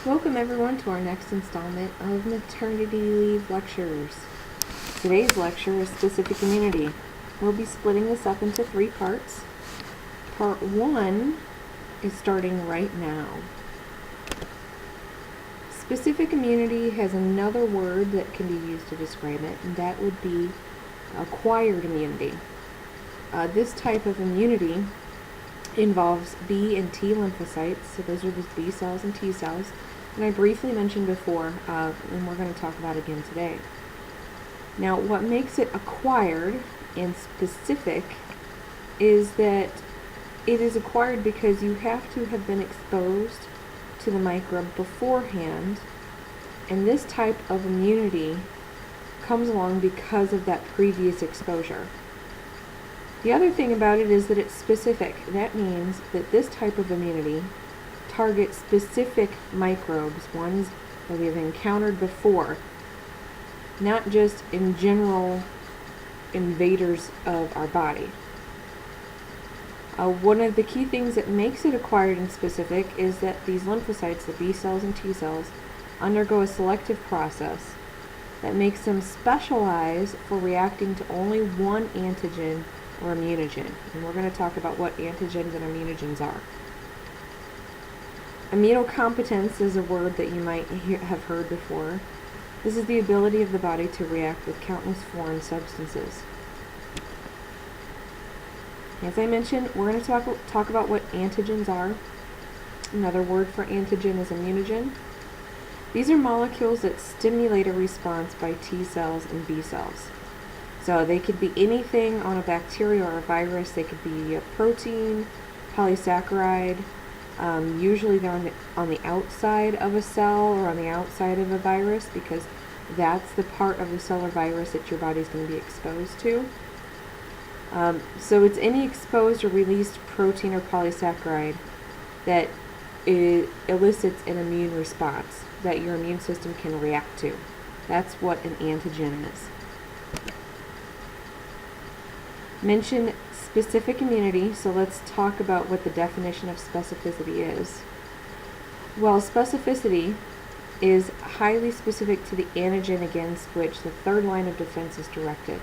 Welcome everyone to our next installment of Maternity Leave Lectures. Today's lecture is Specific Immunity. We'll be splitting this up into 3 parts. Part 1 is starting right now. Specific immunity has another word that can be used to describe it, and that would be acquired immunity. This type of immunity involves B and T lymphocytes, so those are the B cells and T cells, and I briefly mentioned before, and we're going to talk about again today. Now, what makes it acquired and specific is that it is acquired because you have to have been exposed to the microbe beforehand, and this type of immunity comes along because of that previous exposure. The other thing about it is that it's specific. That means that this type of immunity targets specific microbes, ones that we have encountered before, not just in general invaders of our body. One of the key things that makes it acquired and specific is that these lymphocytes, the B cells and T cells, undergo a selective process that makes them specialize for reacting to only one antigen or immunogen. And we're going to talk about what antigens and immunogens are. Immunocompetence is a word that you might have heard before. This is the ability of the body to react with countless foreign substances. As I mentioned, we're going to talk about what antigens are. Another word for antigen is immunogen. These are molecules that stimulate a response by T cells and B cells. So they could be anything on a bacteria or a virus. They could be a protein, polysaccharide. Usually they're on the outside of a cell or on the outside of a virus, because that's the part of the cell or virus that your body's going to be exposed to. So it's any exposed or released protein or polysaccharide that elicits an immune response that your immune system can react to. That's what an antigen is. Mention specific immunity, so let's talk about what the definition of specificity is. Well, specificity is highly specific to the antigen against which the third line of defense is directed.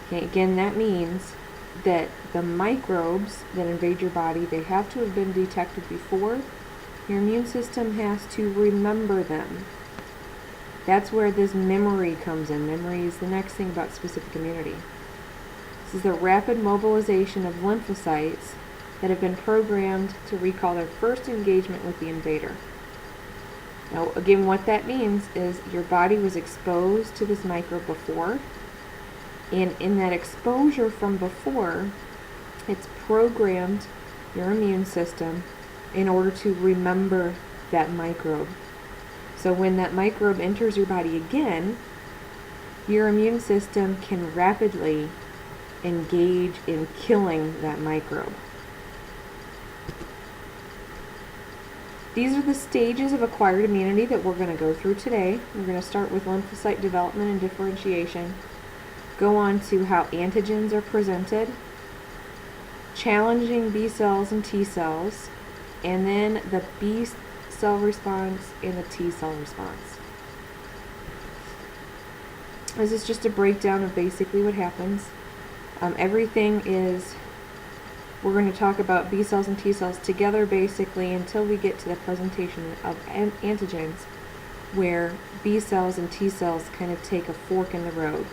Okay, again, that means that the microbes that invade your body, they have to have been detected before. Your immune system has to remember them. That's where this memory comes in. Memory is the next thing about specific immunity. This is the rapid mobilization of lymphocytes that have been programmed to recall their first engagement with the invader. Now, again, what that means is your body was exposed to this microbe before, and in that exposure from before, it's programmed your immune system in order to remember that microbe. So when that microbe enters your body again, your immune system can rapidly engage in killing that microbe. These are the stages of acquired immunity that we're going to go through today. We're going to start with lymphocyte development and differentiation, go on to how antigens are presented, challenging B cells and T cells, and then the B cell response and the T cell response. This is just a breakdown of basically what happens. Everything is, we're going to talk about B cells and T cells together basically until we get to the presentation of antigens, where B cells and T cells kind of take a fork in the road.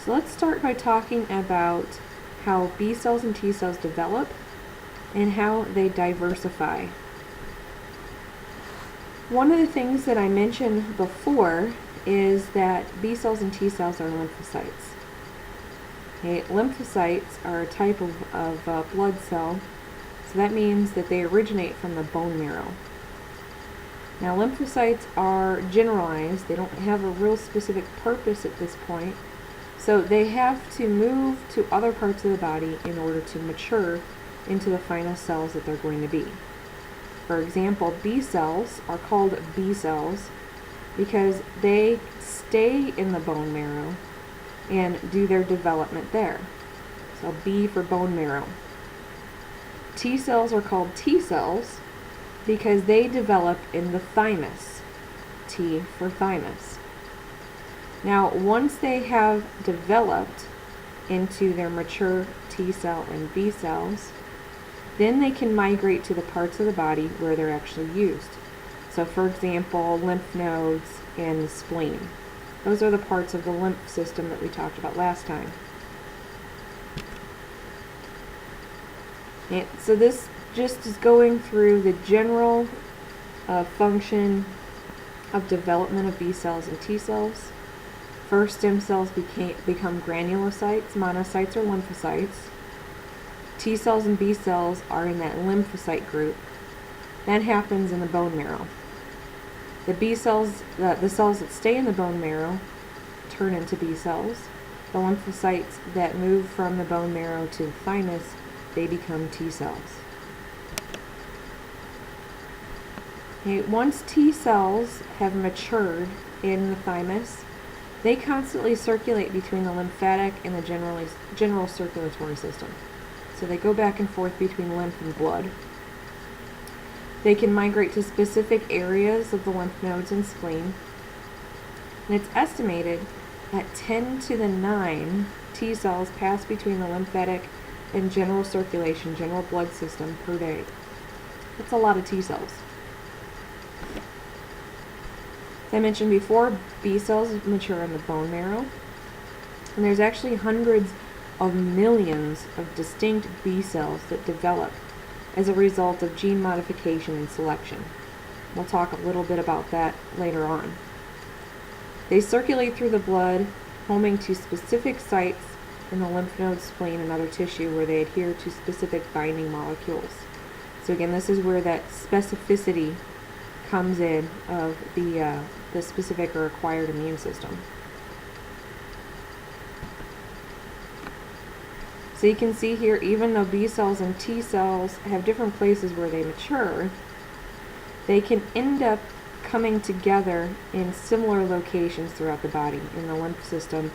So let's start by talking about how B cells and T cells develop and how they diversify. One of the things that I mentioned before is that B cells and T cells are lymphocytes. Okay, lymphocytes are a type of blood cell, so that means that they originate from the bone marrow. Now, lymphocytes are generalized. They don't have a real specific purpose at this point, so they have to move to other parts of the body in order to mature into the final cells that they're going to be. For example, B cells are called B cells because they stay in the bone marrow and do their development there. So B for bone marrow. T cells are called T cells because they develop in the thymus. T for thymus. Now, once they have developed into their mature T cell and B cells, then they can migrate to the parts of the body where they're actually used. So, for example, lymph nodes and the spleen. Those are the parts of the lymph system that we talked about last time. And so this just is going through the general function of development of B cells and T cells. First, stem cells become granulocytes, monocytes, or lymphocytes. T cells and B cells are in that lymphocyte group. That happens in the bone marrow. The B cells, the cells that stay in the bone marrow, turn into B cells. The lymphocytes that move from the bone marrow to the thymus, they become T cells. Okay, once T cells have matured in the thymus, they constantly circulate between the lymphatic and the general circulatory system. So they go back and forth between lymph and blood. They can migrate to specific areas of the lymph nodes and spleen. And it's estimated that 10 to the 9 T cells pass between the lymphatic and general circulation, general blood system per day. That's a lot of T cells. As I mentioned before, B cells mature in the bone marrow. And there's actually hundreds of millions of distinct B cells that develop as a result of gene modification and selection. We'll talk a little bit about that later on. They circulate through the blood, homing to specific sites in the lymph node, spleen, and other tissue where they adhere to specific binding molecules. So again, this is where that specificity comes in of the specific or acquired immune system. So you can see here, even though B cells and T cells have different places where they mature, they can end up coming together in similar locations throughout the body, in the lymph system,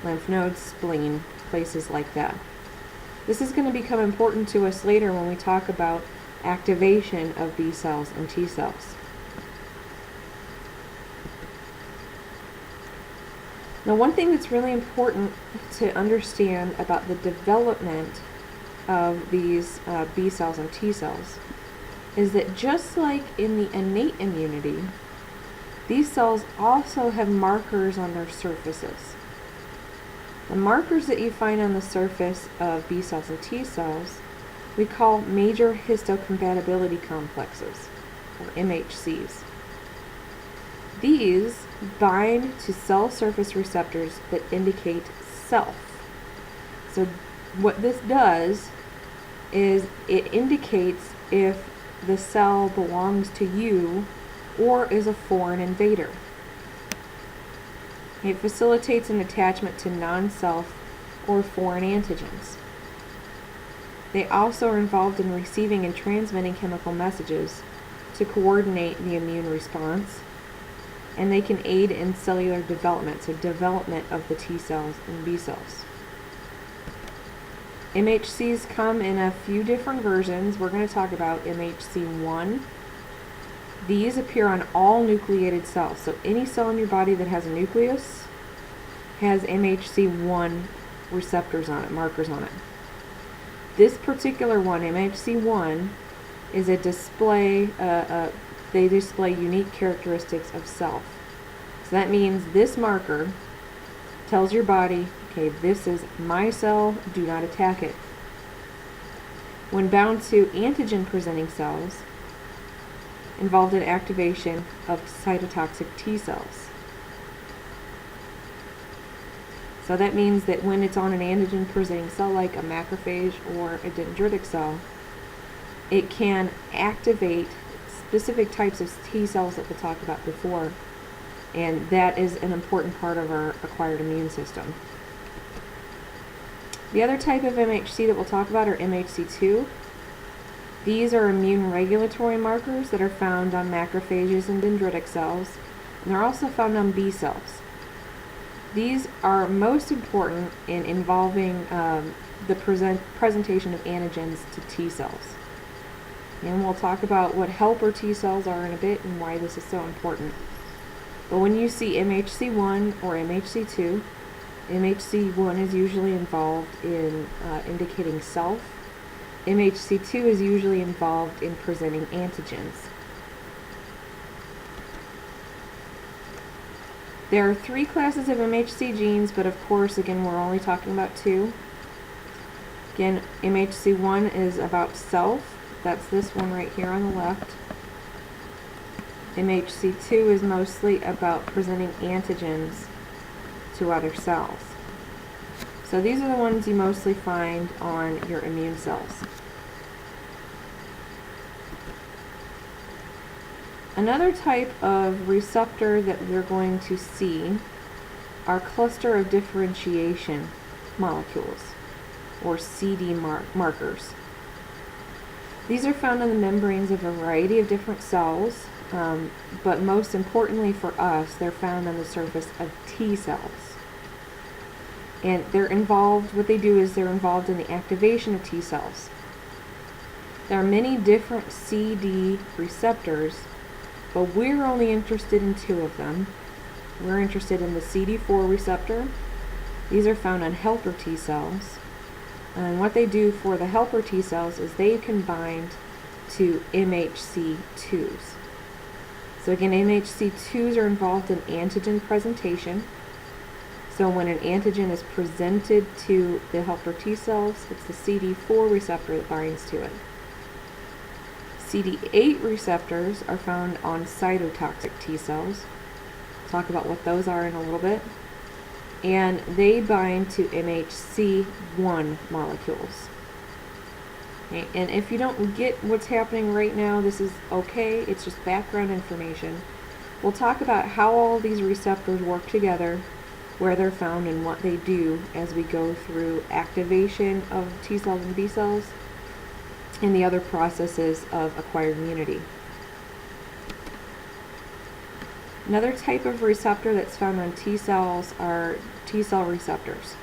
lymph nodes, spleen, places like that. This is going to become important to us later when we talk about activation of B cells and T cells. Now, one thing that's really important to understand about the development of these B cells and T cells is that just like in the innate immunity, these cells also have markers on their surfaces. The markers that you find on the surface of B cells and T cells we call major histocompatibility complexes, or MHCs. These bind to cell surface receptors that indicate self. So what this does is it indicates if the cell belongs to you or is a foreign invader. It facilitates an attachment to non-self or foreign antigens. They also are involved in receiving and transmitting chemical messages to coordinate the immune response, and they can aid in cellular development, so development of the T cells and B cells. MHCs come in a few different versions. We're going to talk about MHC1. These appear on all nucleated cells, so any cell in your body that has a nucleus has MHC1 receptors on it, markers on it. This particular one, MHC1, is a display, they display unique characteristics of self. So that means this marker tells your body, okay, this is my cell, do not attack it. When bound to antigen-presenting cells, involved in activation of cytotoxic T cells. So that means that when it's on an antigen-presenting cell like a macrophage or a dendritic cell, it can activate specific types of T cells that we'll talk about before, and that is an important part of our acquired immune system. The other type of MHC that we'll talk about are MHC2. These are immune regulatory markers that are found on macrophages and dendritic cells, and they're also found on B cells. These are most important in involving the presentation of antigens to T cells. And we'll talk about what helper T cells are in a bit and why this is so important. But when you see MHC1 or MHC2, MHC1 is usually involved in indicating self. MHC2 is usually involved in presenting antigens. There are 3 classes of MHC genes, but of course, again, we're only talking about 2. Again, MHC1 is about self. That's this one right here on the left. MHC2 is mostly about presenting antigens to other cells. So these are the ones you mostly find on your immune cells. Another type of receptor that we're going to see are cluster of differentiation molecules, or CD markers. These are found on the membranes of a variety of different cells, but most importantly for us, they're found on the surface of T cells. And they're involved, what they do is they're involved in the activation of T cells. There are many different CD receptors, but we're only interested in 2 of them. We're interested in the CD4 receptor. These are found on helper T cells. And what they do for the helper T cells is they can bind to MHC2s. So again, MHC2s are involved in antigen presentation. So when an antigen is presented to the helper T cells, it's the CD4 receptor that binds to it. CD8 receptors are found on cytotoxic T cells. We'll talk about what those are in a little bit. And they bind to MHC1 molecules. Okay, and if you don't get what's happening right now, this is okay. It's just background information. We'll talk about how all these receptors work together, where they're found, and what they do as we go through activation of T cells and B cells and the other processes of acquired immunity. Another type of receptor that's found on T cells are T cell receptors.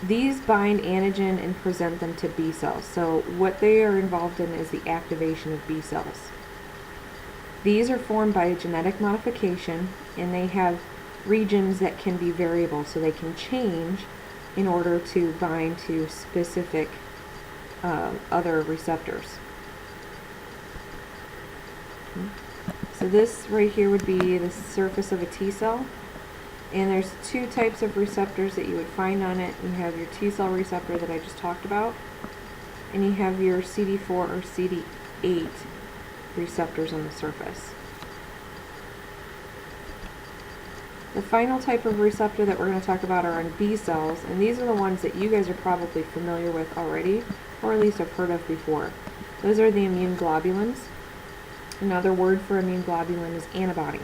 These bind antigen and present them to B cells. So what they are involved in is the activation of B cells. These are formed by genetic modification, and they have regions that can be variable, so they can change in order to bind to specific other receptors. So this right here would be the surface of a T cell, and there's 2 types of receptors that you would find on it. You have your T cell receptor that I just talked about, and you have your CD4 or CD8 receptors on the surface. The final type of receptor that we're going to talk about are on B cells, and these are the ones that you guys are probably familiar with already, or at least have heard of before. Those are the immune globulins. Another word for immune globulin is antibody.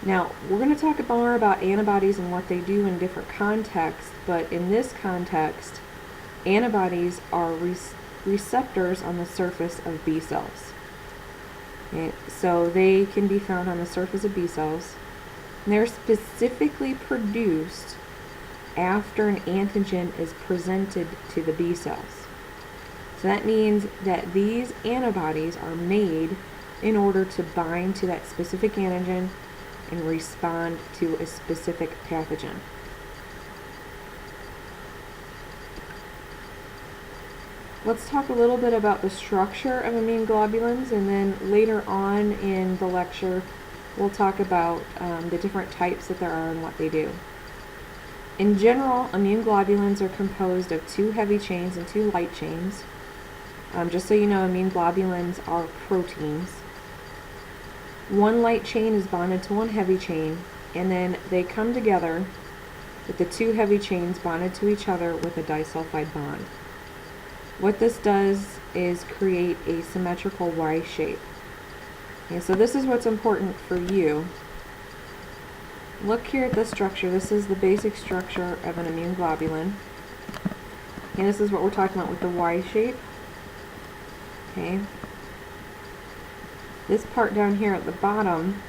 Now, we're going to talk more about antibodies and what they do in different contexts, but in this context, antibodies are receptors on the surface of B cells. Okay, so they can be found on the surface of B cells. And they're specifically produced after an antigen is presented to the B cells. So that means that these antibodies are made in order to bind to that specific antigen and respond to a specific pathogen. Let's talk a little bit about the structure of immune globulins, and then later on in the lecture we'll talk about the different types that there are and what they do. In general, immune globulins are composed of 2 heavy chains and 2 light chains. Just so you know, immune globulins are proteins. One light chain is bonded to one heavy chain, and then they come together with the 2 heavy chains bonded to each other with a disulfide bond. What this does is create a symmetrical Y shape. And so this is what's important for you. Look here at this structure. This is the basic structure of an immune globulin. And this is what we're talking about with the Y shape. Okay. This part down here at the bottom,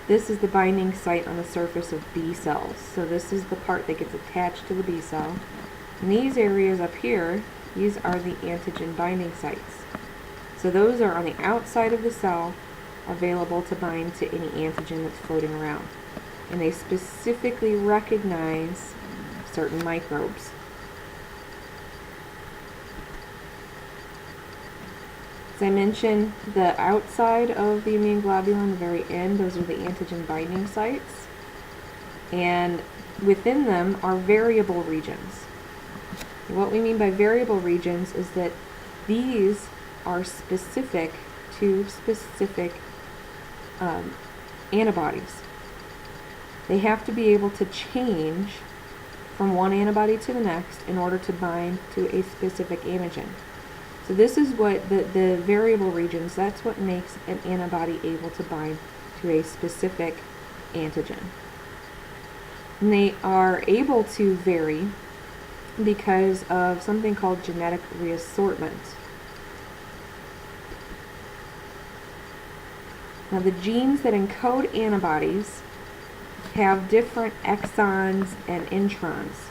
this is the binding site on the surface of B cells. So this is the part that gets attached to the B cell. And these areas up here These are the antigen binding sites. So those are on the outside of the cell, available to bind to any antigen that's floating around. And they specifically recognize certain microbes. As I mentioned, the outside of the immune globulin, the very end, those are the antigen binding sites. And within them are variable regions. And what we mean by variable regions is that these are specific to specific antibodies. They have to be able to change from one antibody to the next in order to bind to a specific antigen. So this is what the variable regions, that's what makes an antibody able to bind to a specific antigen. And they are able to vary because of something called genetic reassortment. Now the genes that encode antibodies have different exons and introns.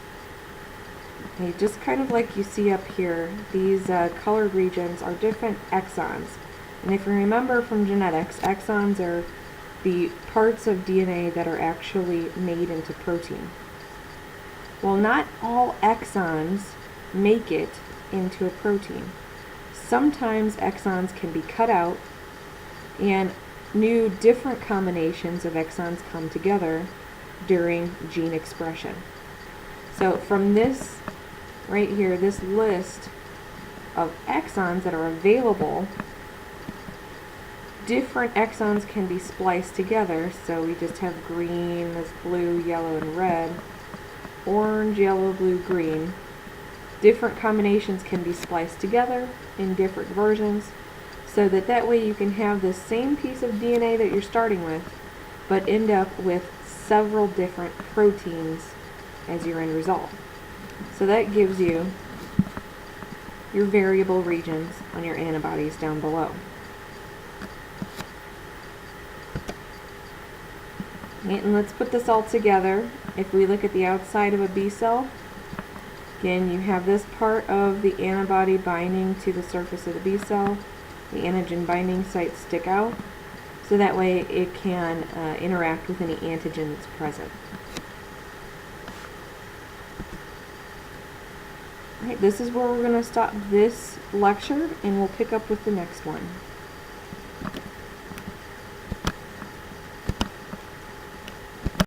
Okay, just kind of like you see up here, these colored regions are different exons. And if you remember from genetics, exons are the parts of DNA that are actually made into protein. Well, not all exons make it into a protein. Sometimes exons can be cut out and new different combinations of exons come together during gene expression. So from this right here, this list of exons that are available, different exons can be spliced together. So we just have green, this blue, yellow, and red, orange, yellow, blue, green. Different combinations can be spliced together in different versions, so that way you can have the same piece of DNA that you're starting with, but end up with several different proteins as your end result. So that gives you your variable regions on your antibodies down below. And let's put this all together. If we look at the outside of a B cell, again, you have this part of the antibody binding to the surface of the B cell. The antigen binding sites stick out, so that way it can interact with any antigen that's present. Alright, this is where we're going to stop this lecture, and we'll pick up with the next one.